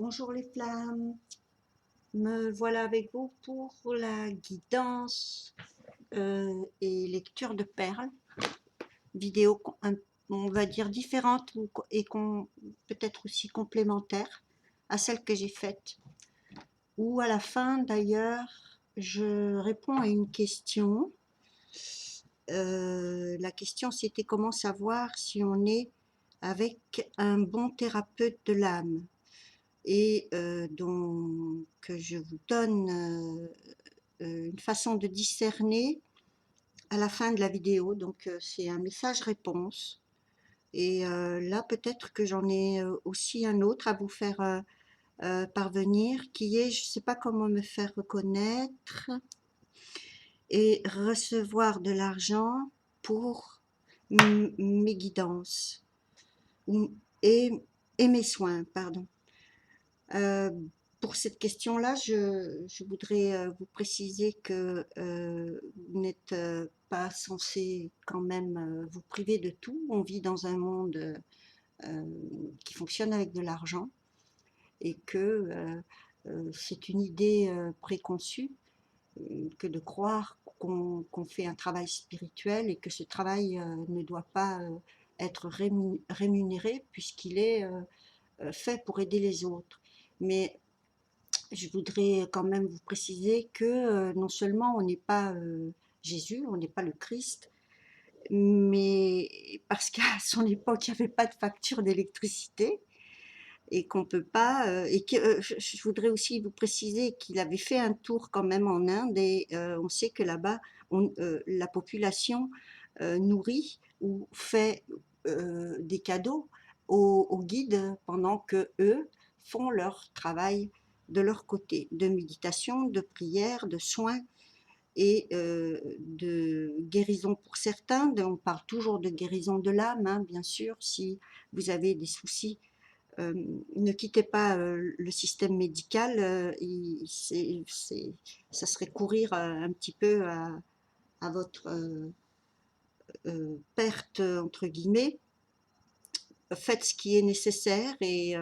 Bonjour les flammes, me voilà avec vous pour la guidance et lecture de perles, vidéo on va dire différentes et peut-être aussi complémentaires à celles que j'ai faites. Ou à la fin d'ailleurs, je réponds à une question. La question c'était comment savoir si on est avec un bon thérapeute de l'âme. Et donc je vous donne une façon de discerner à la fin de la vidéo. Donc c'est un message-réponse. Et là peut-être que j'en ai aussi un autre à vous faire parvenir, qui est je ne sais pas comment me faire reconnaître et recevoir de l'argent pour mes guidances et, et mes soins, pardon. Euh, pour cette question-là, je voudrais vous préciser que vous n'êtes pas censé quand même vous priver de tout. On vit dans un monde qui fonctionne avec de l'argent et que c'est une idée préconçue que de croire qu'on fait un travail spirituel et que ce travail ne doit pas être rémunéré puisqu'il est fait pour aider les autres. Mais je voudrais quand même vous préciser que non seulement on n'est pas Jésus, on n'est pas le Christ, mais parce qu'à son époque, il n'y avait pas de facture d'électricité et qu'on peut pas. Et que je voudrais aussi vous préciser qu'il avait fait un tour quand même en Inde et on sait que là-bas, la population nourrit ou fait des cadeaux aux guides pendant que eux font leur travail de leur côté, de méditation, de prière, de soins et de guérison pour certains. On parle toujours de guérison de l'âme, hein, bien sûr, si vous avez des soucis. Euh, ne quittez pas le système médical, ça serait courir un petit peu à votre perte, entre guillemets. Faites ce qui est nécessaire et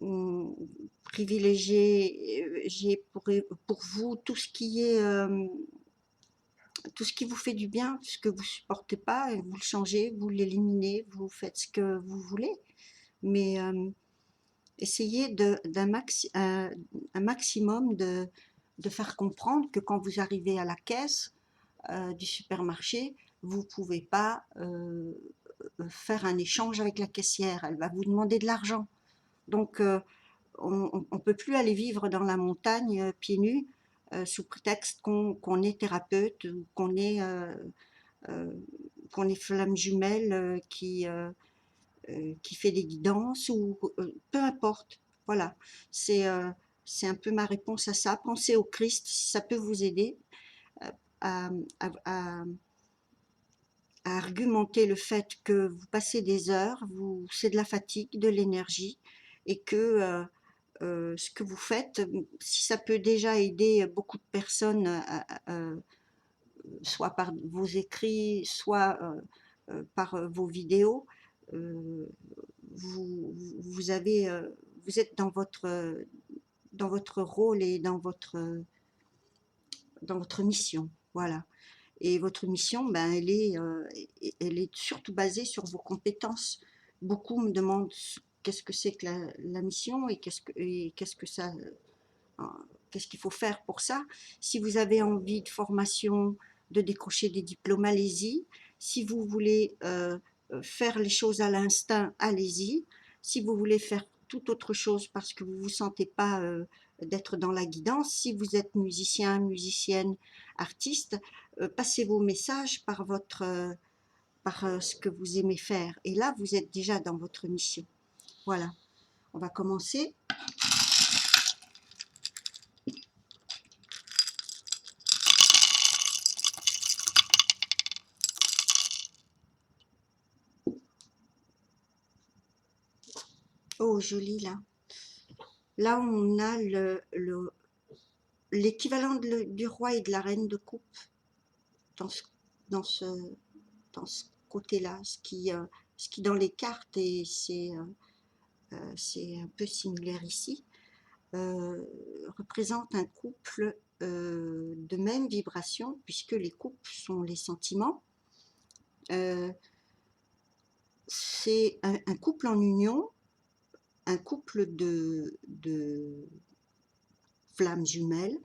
hum, privilégiez pour vous tout ce qui vous fait du bien, ce que vous supportez pas, et vous le changez, vous l'éliminez, vous faites ce que vous voulez. Mais essayez un maximum de faire comprendre que quand vous arrivez à la caisse du supermarché, vous ne pouvez pas faire un échange avec la caissière, elle va vous demander de l'argent. Donc on ne peut plus aller vivre dans la montagne pieds nus sous prétexte qu'on est thérapeute ou euh, qu'on est flamme jumelle qui fait des guidances ou peu importe. Voilà, c'est euh, c'est un peu ma réponse à ça. Pensez au Christ si ça peut vous aider euh, à, à- à- à argumenter le fait que vous passez des heures, c'est de la fatigue, de l'énergie et que ce que vous faites, si ça peut déjà aider beaucoup de personnes, soit par vos écrits, soit par vos vidéos, euh, vous avez, vous êtes dans votre rôle et dans votre mission. Voilà. Et votre mission, ben, elle est surtout basée sur vos compétences. Beaucoup me demandent qu'est-ce que c'est que la mission et qu'est-ce que ça, qu'est-ce qu'il faut faire pour ça. Si vous avez envie de formation, de décrocher des diplômes, allez-y. Si vous voulez faire les choses à l'instinct, allez-y. Si vous voulez faire toute autre chose parce que vous ne vous sentez pas d'être dans la guidance, si vous êtes musicien, musicienne, artiste, passez vos messages par ce que vous aimez faire. Et là, vous êtes déjà dans votre mission. Voilà, on va commencer. Oh, joli là. Là, on a l'équivalent du roi et de la reine de coupe dans ce, dans ce, dans ce côté-là, ce qui dans les cartes, et c'est c'est un peu similaire ici, représente un couple de même vibration, puisque les couples sont les sentiments. C'est un couple en union, un couple de flammes jumelles,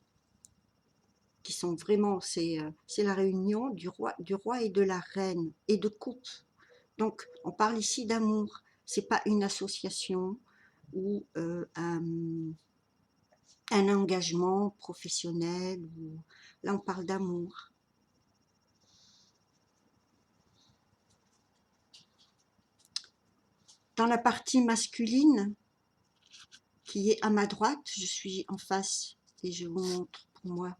qui sont vraiment, c'est la réunion du roi et de la reine, et de couple. Donc, on parle ici d'amour. C'est pas une association ou un engagement professionnel. Là, on parle d'amour. Dans la partie masculine, qui est à ma droite, je suis en face et je vous montre pour moi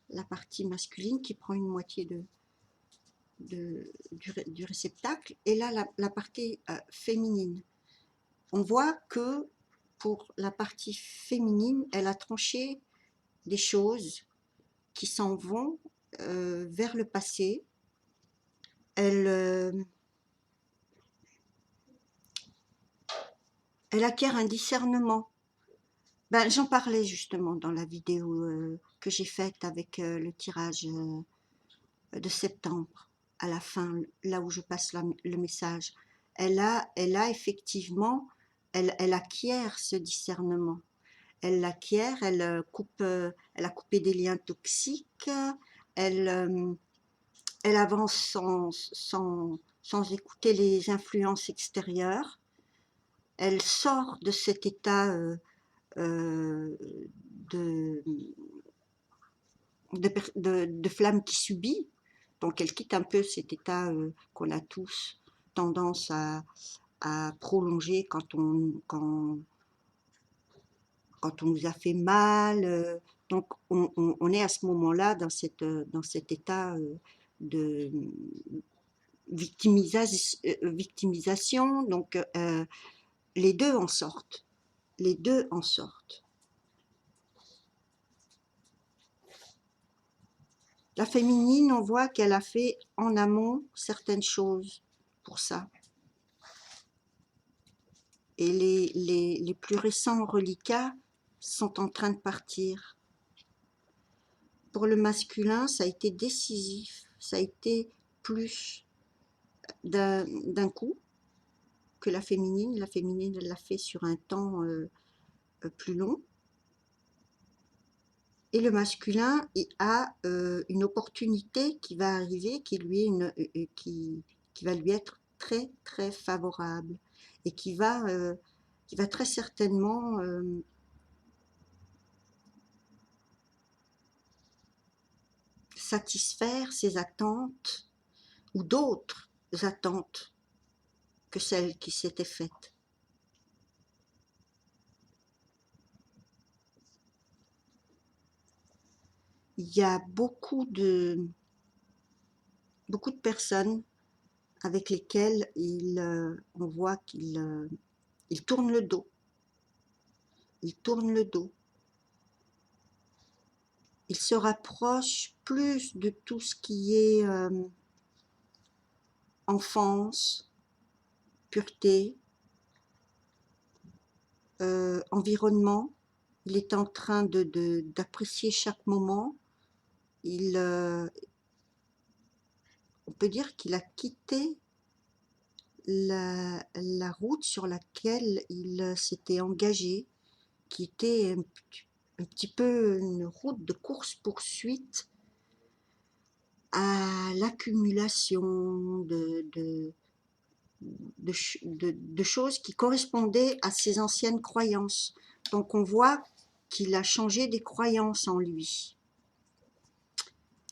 la partie masculine qui prend une moitié du réceptacle, et là la partie féminine. On voit que pour la partie féminine, elle a tranché des choses qui s'en vont vers le passé. Elle acquiert un discernement. Ben, j'en parlais justement dans la vidéo que j'ai faite avec le tirage de septembre, à la fin, là où je passe le message. Elle a effectivement, elle acquiert ce discernement. Elle l'acquiert, elle a coupé des liens toxiques, elle avance sans écouter les influences extérieures. Elle sort de cet état de, de flamme qui subit. Donc elle quitte un peu cet état qu'on a tous tendance à prolonger quand on nous a fait mal. Donc on est à ce moment-là dans cet état de victimisation. Donc les deux en sortent. Les deux en sortent. La féminine, on voit qu'elle a fait en amont certaines choses pour ça. Et les plus récents reliquats sont en train de partir. Pour le masculin, ça a été décisif. Ça a été plus d'un coup que la féminine. La féminine, elle l'a fait sur un temps plus long. Et le masculin a une opportunité qui va arriver, qui va lui être très très favorable et qui va très certainement satisfaire ses attentes ou d'autres attentes que celles qui s'étaient faites. Il y a beaucoup de personnes avec lesquelles on voit qu'ils tournent le dos. Ils tournent le dos. Ils se rapprochent plus de tout ce qui est enfance, pureté, environnement. Il est en train d'apprécier chaque moment. On peut dire qu'il a quitté la route sur laquelle il s'était engagé, qui était un petit peu une route de course-poursuite à l'accumulation de choses qui correspondaient à ses anciennes croyances. Donc on voit qu'il a changé des croyances en lui.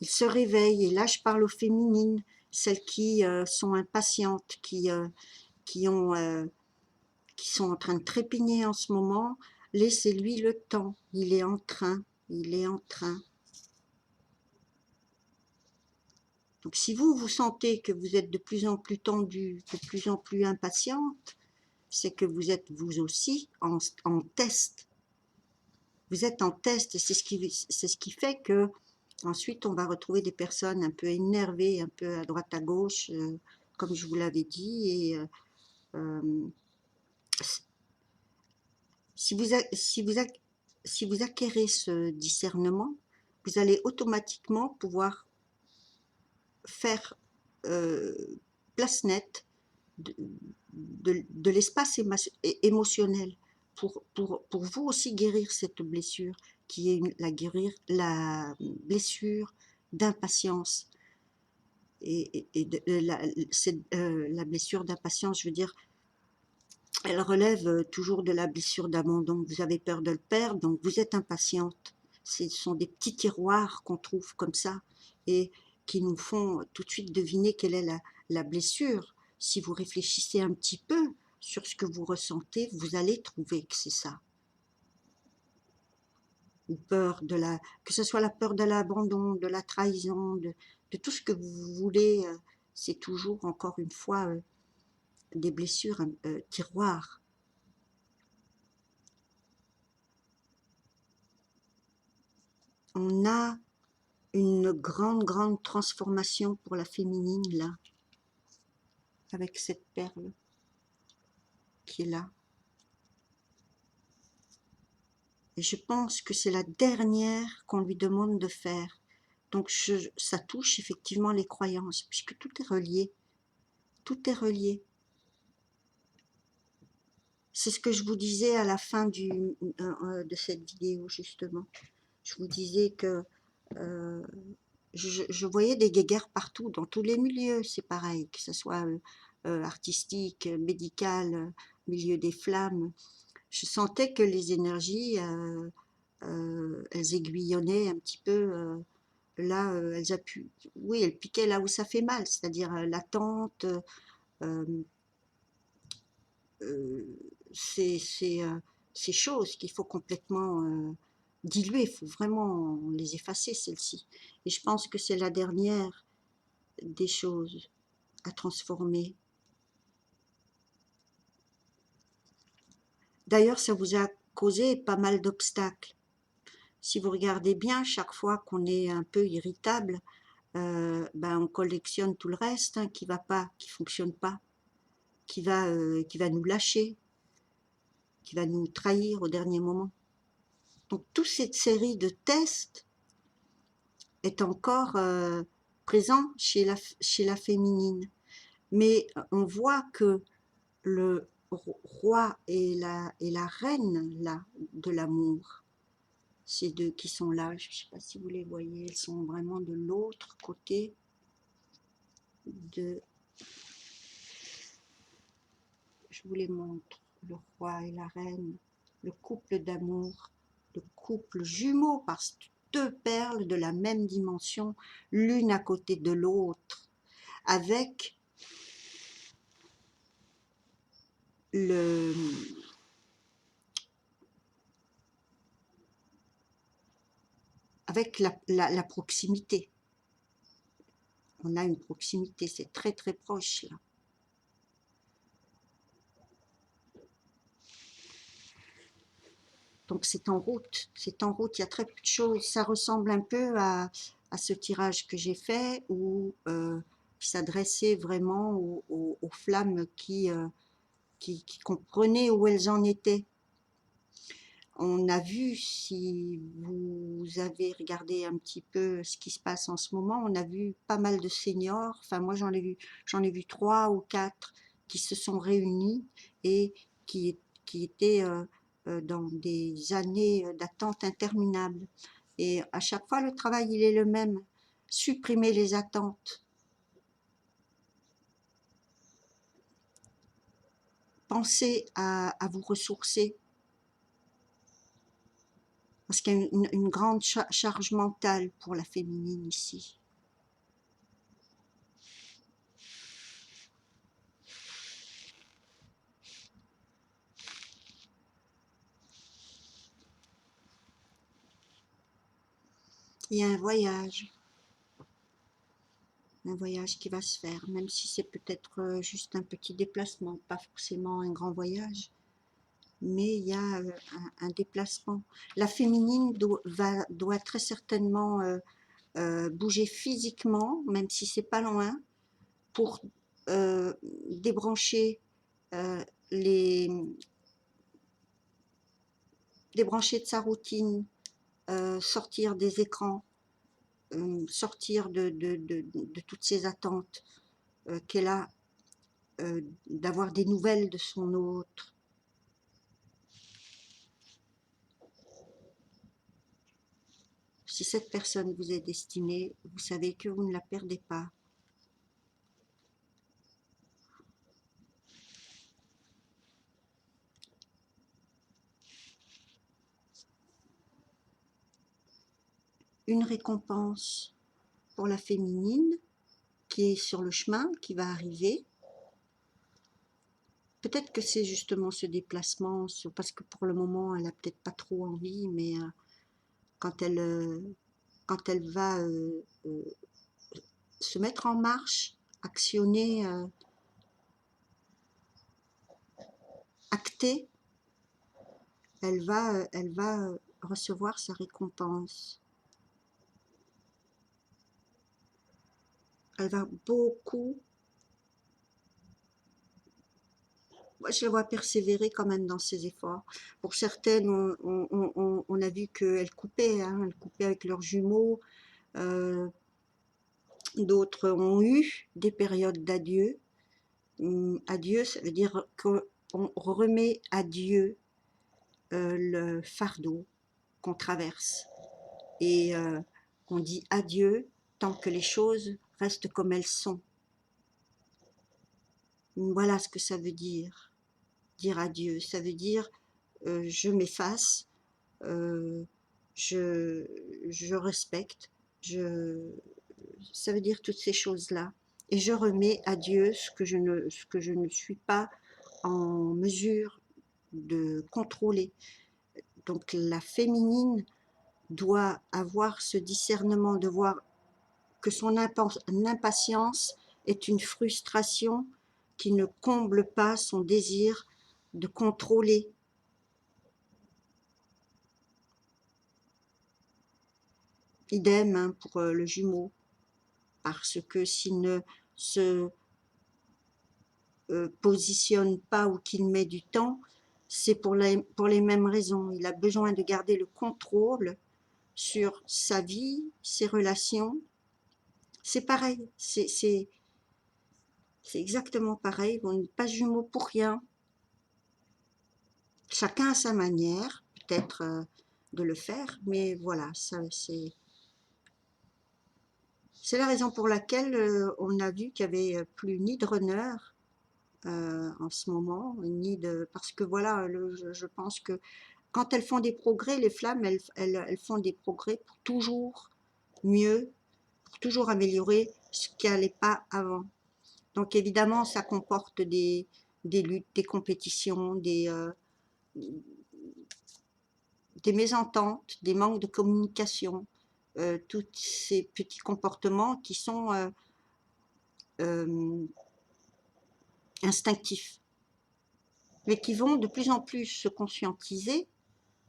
Il se réveille, et là je parle aux féminines, celles qui sont impatientes, qui sont en train de trépigner en ce moment. Laissez-lui le temps, il est en train. Donc si vous sentez que vous êtes de plus en plus tendue, de plus en plus impatiente, c'est que vous êtes vous aussi en test. Vous êtes en test, et c'est ce qui fait que ensuite on va retrouver des personnes un peu énervées, un peu à droite à gauche, comme je vous l'avais dit, et Si vous acquérez ce discernement, vous allez automatiquement pouvoir faire place nette de l'espace émotionnel pour vous aussi guérir cette blessure qui est la blessure d'impatience. La blessure d'impatience, je veux dire, elle relève toujours de la blessure d'abandon. Vous avez peur de le perdre, donc vous êtes impatiente. Ce sont des petits tiroirs qu'on trouve comme ça et qui nous font tout de suite deviner quelle est la blessure. Si vous réfléchissez un petit peu sur ce que vous ressentez, vous allez trouver que c'est ça. Ou que ce soit la peur de l'abandon, de la trahison, de tout ce que vous voulez, c'est toujours, encore une fois, des blessures, tiroirs. On a une grande transformation pour la féminine, là, avec cette perle qui est là. Et je pense que c'est la dernière qu'on lui demande de faire. Donc ça touche effectivement les croyances, puisque tout est relié. Tout est relié. C'est ce que je vous disais à la fin de cette vidéo, justement. Je vous disais que je voyais des guéguerres partout, dans tous les milieux, c'est pareil, que ce soit artistique, médical, milieu des flammes. Je sentais que les énergies, elles aiguillonnaient un petit peu, là, oui, elles piquaient là où ça fait mal, c'est-à-dire l'attente, ces choses qu'il faut complètement diluer, il faut vraiment les effacer, celles-ci. Et je pense que c'est la dernière des choses à transformer. D'ailleurs, ça vous a causé pas mal d'obstacles. Si vous regardez bien, chaque fois qu'on est un peu irritable, ben on collectionne tout le reste qui va pas, qui fonctionne pas, qui va nous lâcher, qui va nous trahir au dernier moment. Donc toute cette série de tests est encore présent chez la féminine. Mais on voit que le roi et la reine là, de l'amour, ces deux qui sont là, je ne sais pas si vous les voyez, elles sont vraiment de l'autre côté de... Je vous les montre, le roi et la reine, le couple d'amour, le couple jumeau, parce que deux perles de la même dimension, l'une à côté de l'autre, avec le... avec la proximité. On a une proximité, c'est très très proche là. Donc c'est en route, il y a très peu de choses. Ça ressemble un peu à ce tirage que j'ai fait où qui s'adressait vraiment aux flammes qui comprenaient où elles en étaient. On a vu, si vous avez regardé un petit peu ce qui se passe en ce moment, on a vu pas mal de seniors, enfin moi j'en ai vu 3 ou 4 qui se sont réunis et qui étaient dans des années d'attente interminables. Et à chaque fois le travail il est le même, supprimer les attentes. Pensez à vous ressourcer. Parce qu'il y a une grande charge mentale pour la féminine ici. Il y a un voyage qui va se faire, même si c'est peut-être juste un petit déplacement, pas forcément un grand voyage, mais il y a un déplacement. La féminine doit très certainement bouger physiquement, même si c'est pas loin, pour débrancher les débrancher de sa routine, sortir des écrans, sortir de toutes ces attentes qu'elle a, d'avoir des nouvelles de son autre. Si cette personne vous est destinée, vous savez que vous ne la perdez pas. Une récompense pour la féminine qui est sur le chemin, qui va arriver. Peut-être que c'est justement ce déplacement, parce que pour le moment, elle n'a peut-être pas trop envie, mais quand elle va se mettre en marche, actionner, acter, elle va recevoir sa récompense. Elle va beaucoup, moi je la vois persévérer quand même dans ses efforts. Pour certaines, on a vu qu'elles coupaient, hein, elles coupaient avec leurs jumeaux. D'autres ont eu des périodes d'adieu. Adieu, ça veut dire qu'on remet à Dieu le fardeau qu'on traverse. Et on dit adieu tant que les choses restent comme elles sont. Voilà ce que ça veut dire adieu. Ça veut dire je m'efface, euh, je respecte, ça veut dire toutes ces choses-là. Et je remets à Dieu ce que je ne suis pas en mesure de contrôler. Donc la féminine doit avoir ce discernement de voir que son impatience est une frustration qui ne comble pas son désir de contrôler. Idem hein, pour le jumeau, parce que s'il ne se positionne pas ou qu'il met du temps, c'est pour les mêmes raisons. Il a besoin de garder le contrôle sur sa vie, ses relations. C'est pareil, c'est exactement pareil. Vous n'êtes pas jumeaux pour rien. Chacun a sa manière, peut-être, de le faire, mais voilà, c'est la raison pour laquelle on a vu qu'il n'y avait plus ni de runner en ce moment, ni de... Parce que voilà, je pense que quand elles font des progrès, les flammes, elles font des progrès pour toujours mieux, pour toujours améliorer ce qui n'allait pas avant. Donc évidemment, ça comporte des luttes, des compétitions, des mésententes, des manques de communication, tous ces petits comportements qui sont euh, instinctifs, mais qui vont de plus en plus se conscientiser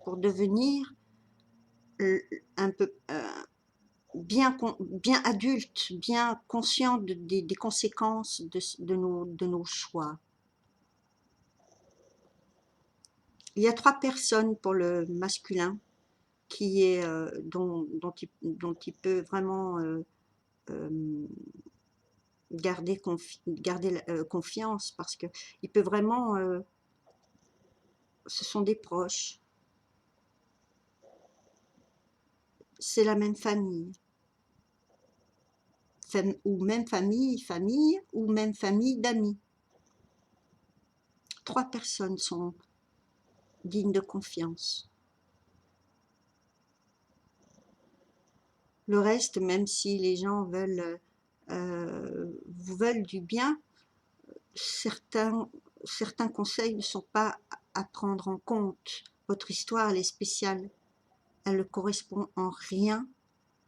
pour devenir un peu bien adulte, bien conscient des conséquences de nos choix. Il y a 3 personnes pour le masculin qui est, dont il peut vraiment garder confiance, parce que il peut vraiment, ce sont des proches, c'est la même famille. Ou même famille, ou même famille d'amis. 3 personnes sont dignes de confiance. Le reste, même si les gens vous veulent du bien, certains conseils ne sont pas à prendre en compte. Votre histoire, elle est spéciale. Elle ne correspond en rien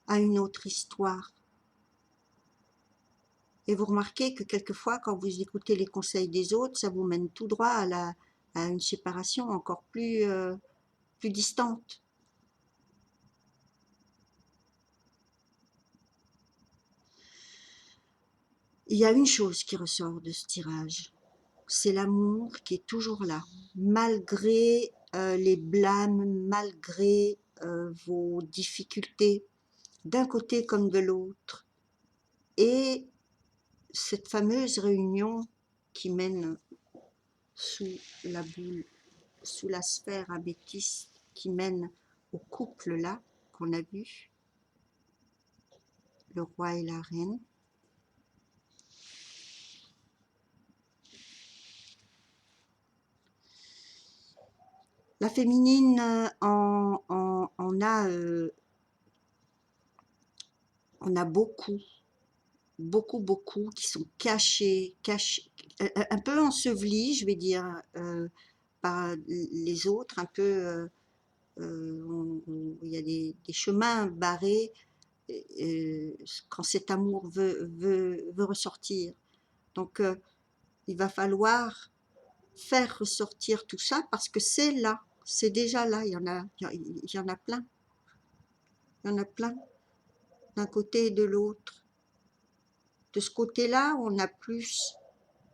à une autre histoire. Et vous remarquez que quelquefois, quand vous écoutez les conseils des autres, ça vous mène tout droit à une séparation encore plus distante. Il y a une chose qui ressort de ce tirage, c'est l'amour qui est toujours là, malgré les blâmes malgré vos difficultés, d'un côté comme de l'autre. Et cette fameuse réunion qui mène sous la boule, sous la sphère améthyste, qui mène au couple là qu'on a vu, le roi et la reine. La féminine on a beaucoup qui sont cachés, un peu ensevelis, je vais dire, par les autres, un peu, il y a des chemins barrés quand cet amour veut ressortir. Donc, il va falloir faire ressortir tout ça parce que c'est là, c'est déjà là, il y en a plein, il y en a plein, d'un côté et de l'autre. De ce côté-là, on a plus,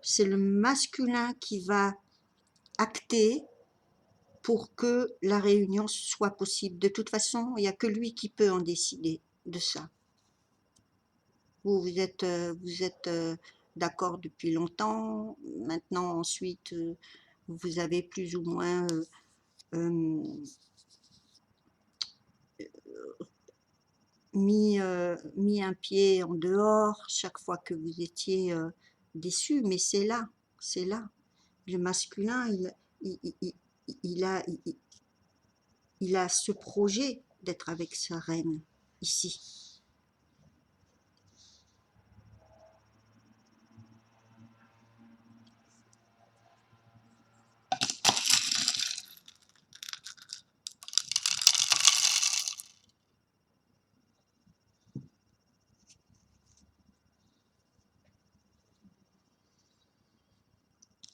c'est le masculin qui va acter pour que la réunion soit possible. De toute façon, il n'y a que lui qui peut en décider de ça. Vous êtes d'accord depuis longtemps. Maintenant, ensuite, vous avez plus ou moins mis un pied en dehors chaque fois que vous étiez déçu. Mais c'est là, c'est là. Le masculin, il a ce projet d'être avec sa reine ici.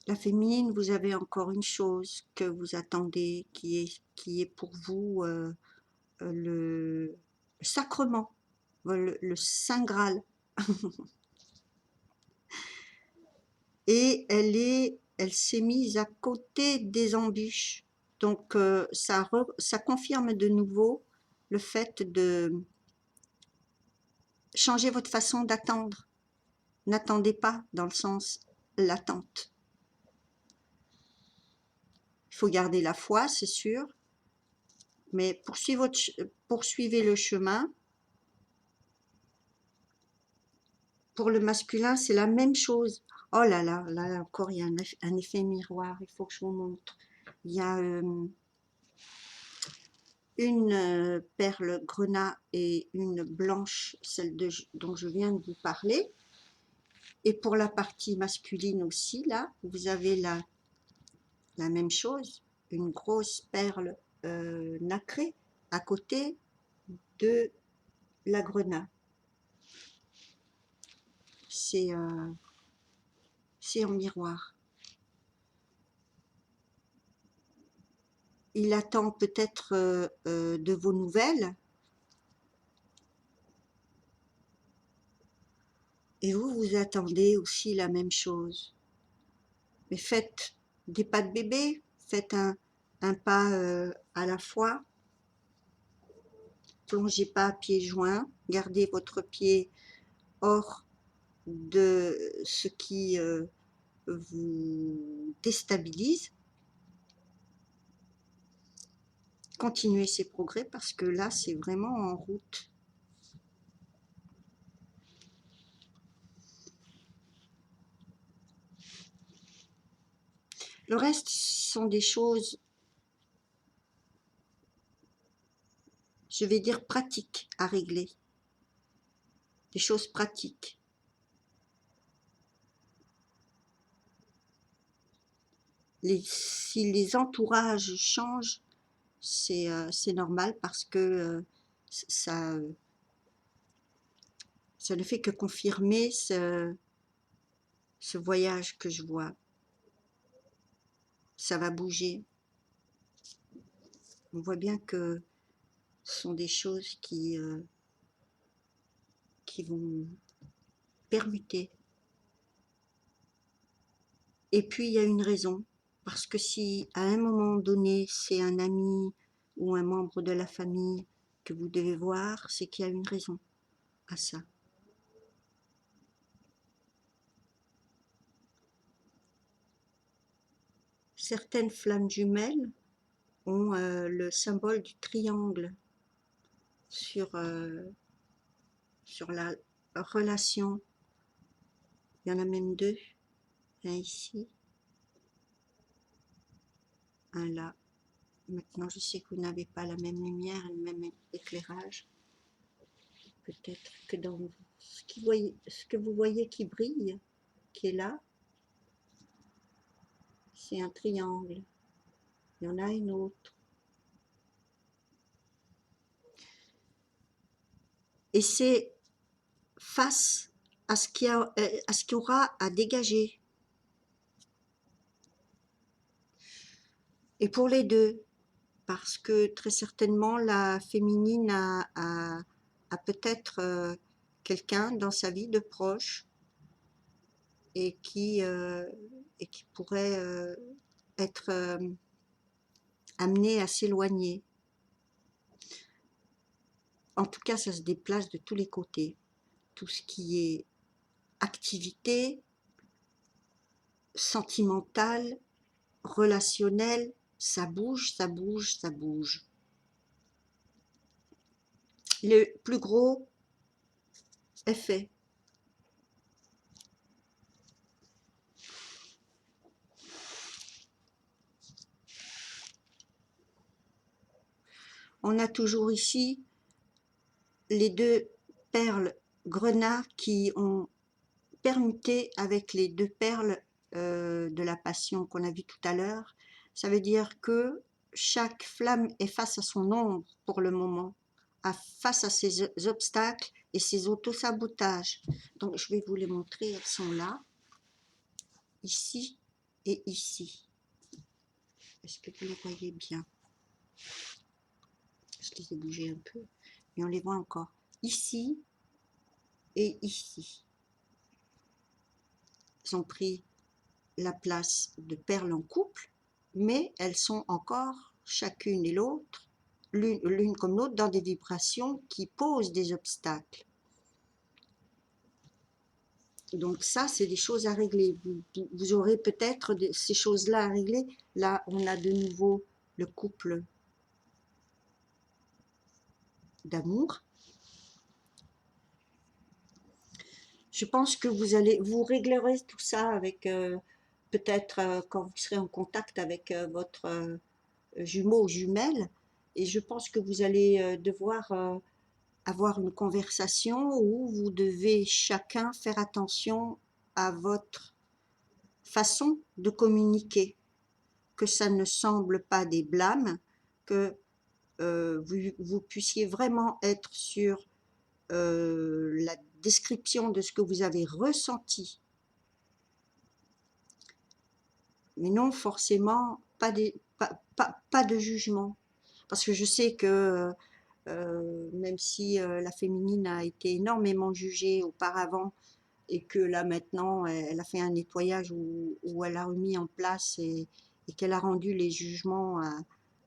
La féminine, vous avez encore une chose que vous attendez, qui est pour vous le sacrement, le Saint Graal. Et elle s'est mise à côté des embûches. Donc ça confirme de nouveau le fait de changer votre façon d'attendre. N'attendez pas dans le sens l'attente. Il faut garder la foi, c'est sûr, mais poursuivez le chemin. Pour le masculin, c'est la même chose. Oh là là, là encore, il y a un effet miroir, il faut que je vous montre. Il y a une perle grenat et une blanche, celle dont je viens de vous parler. Et pour la partie masculine aussi, là, vous avez la même chose, une grosse perle nacrée à côté de la grenat. C'est en miroir. Il attend peut-être de vos nouvelles. Et vous attendez aussi la même chose. Mais faites des pas de bébé, faites un pas à la fois. Plongez pas à pieds joints, gardez votre pied hors de ce qui vous déstabilise. Continuez ces progrès parce que là, c'est vraiment en route. Le reste sont des choses, je vais dire, pratiques à régler. Des choses pratiques. Si les entourages changent, c'est normal parce que ça ne fait que confirmer ce voyage que je vois. Ça va bouger. On voit bien que ce sont des choses qui vont permuter. Et puis il y a une raison. Parce que si à un moment donné, c'est un ami ou un membre de la famille que vous devez voir, c'est qu'il y a une raison à ça. Certaines flammes jumelles ont le symbole du triangle sur, sur la relation. Il y en a même deux, un ici, un là. Maintenant, je sais que vous n'avez pas la même lumière et le même éclairage. Peut-être que dans ce que vous voyez qui brille, qui est là, c'est un triangle. Il y en a une autre. Et c'est face à ce qu'il y aura à dégager. Et pour les deux, parce que très certainement la féminine a peut-être quelqu'un dans sa vie de proche et qui pourrait être amené à s'éloigner. En tout cas, ça se déplace de tous les côtés. Tout ce qui est activité sentimentale, relationnelle, ça bouge, ça bouge, ça bouge. Le plus gros est fait. On a toujours ici les deux perles grenat qui ont permuté avec les deux perles de la passion qu'on a vu tout à l'heure. Ça veut dire que chaque flamme est face à son ombre pour le moment, face à ses obstacles et ses autosabotages. Donc je vais vous les montrer, elles sont là, ici et ici. Est-ce que vous les voyez bien? Je les ai bougées un peu, mais on les voit encore. Ici et ici. Elles ont pris la place de perles en couple, mais elles sont encore, chacune et l'autre, l'une comme l'autre, dans des vibrations qui posent des obstacles. Donc ça, c'est des choses à régler. Vous aurez peut-être ces choses-là à régler. Là, on a de nouveau le couple d'amour. Je pense que vous réglerez tout ça avec peut-être quand vous serez en contact avec votre jumeau ou jumelle. Et je pense que vous allez devoir avoir une conversation où vous devez chacun faire attention à votre façon de communiquer, que ça ne semble pas des blâmes, que vous puissiez vraiment être sur la description de ce que vous avez ressenti, mais non forcément pas de jugement. Parce que je sais que même si la féminine a été énormément jugée auparavant et que là maintenant elle a fait un nettoyage où elle a remis en place et qu'elle a rendu les jugements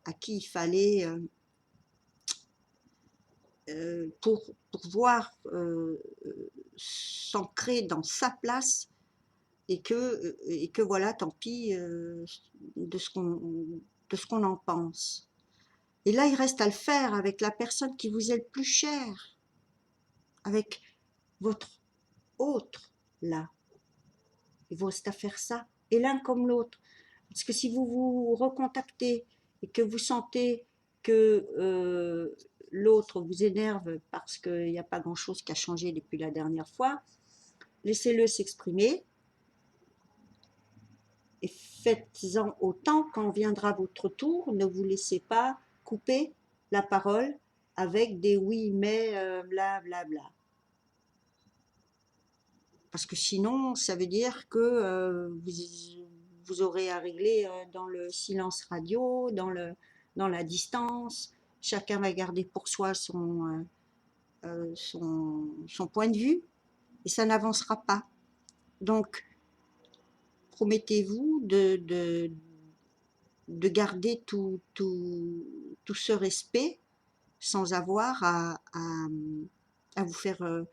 à qui il fallait pour pouvoir s'ancrer dans sa place et que voilà, tant pis de ce qu'on en pense. Et là, il reste à le faire avec la personne qui vous est le plus chère, avec votre autre là. Il vous reste à faire ça, et l'un comme l'autre. Parce que si vous vous recontactez et que vous sentez que l'autre vous énerve parce qu'il n'y a pas grand-chose qui a changé depuis la dernière fois, laissez-le s'exprimer et faites-en autant quand viendra votre tour. Ne vous laissez pas couper la parole avec des oui, mais, bla bla bla. Parce que sinon, ça veut dire que vous aurez à régler dans le silence radio, dans la distance. Chacun va garder pour soi son point de vue et ça n'avancera pas. Donc, promettez-vous de garder tout ce respect sans avoir à vous faire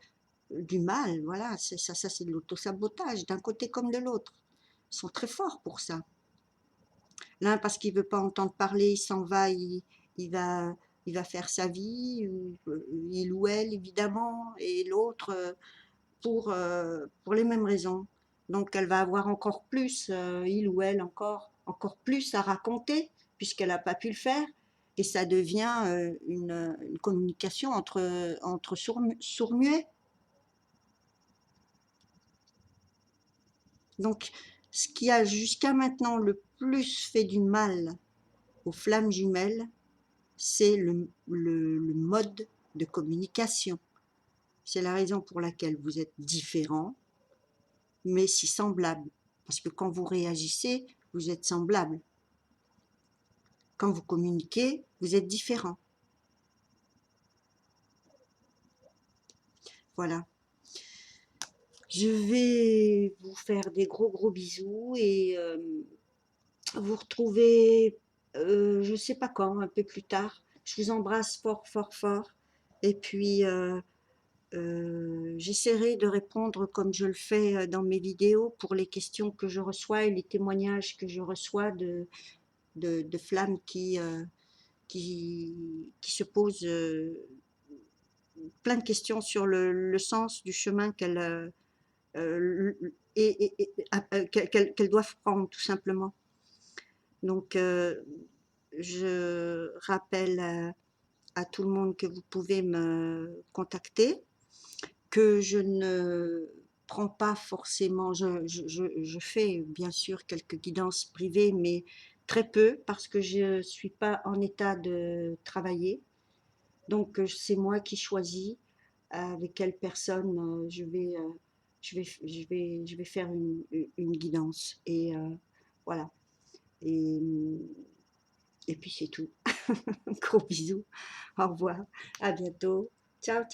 du mal. Voilà, ça c'est de l'auto-sabotage, d'un côté comme de l'autre. Ils sont très forts pour ça. L'un parce qu'il veut pas entendre parler, il s'en va, il va, il va faire sa vie, il ou elle évidemment, et l'autre pour les mêmes raisons. Donc elle va avoir encore plus, il ou elle encore plus à raconter, puisqu'elle n'a pas pu le faire, et ça devient une communication entre sourds-muets. Donc ce qui a jusqu'à maintenant le plus fait du mal aux flammes jumelles, c'est le mode de communication. C'est la raison pour laquelle vous êtes différents, mais si semblables. Parce que quand vous réagissez, vous êtes semblables. Quand vous communiquez, vous êtes différents. Voilà. Je vais vous faire des gros bisous et vous retrouver, je ne sais pas quand, un peu plus tard. Je vous embrasse fort. Et puis, j'essaierai de répondre comme je le fais dans mes vidéos pour les questions que je reçois et les témoignages que je reçois de flammes qui se posent plein de questions sur le sens du chemin qu'elles doivent prendre tout simplement. Donc, je rappelle à tout le monde que vous pouvez me contacter, que je ne prends pas forcément, je fais bien sûr quelques guidances privées, mais très peu parce que je ne suis pas en état de travailler. Donc c'est moi qui choisis avec quelle personne je vais faire une guidance. Et voilà. Et, et puis c'est tout. Gros bisous. Au revoir. À bientôt. Ciao.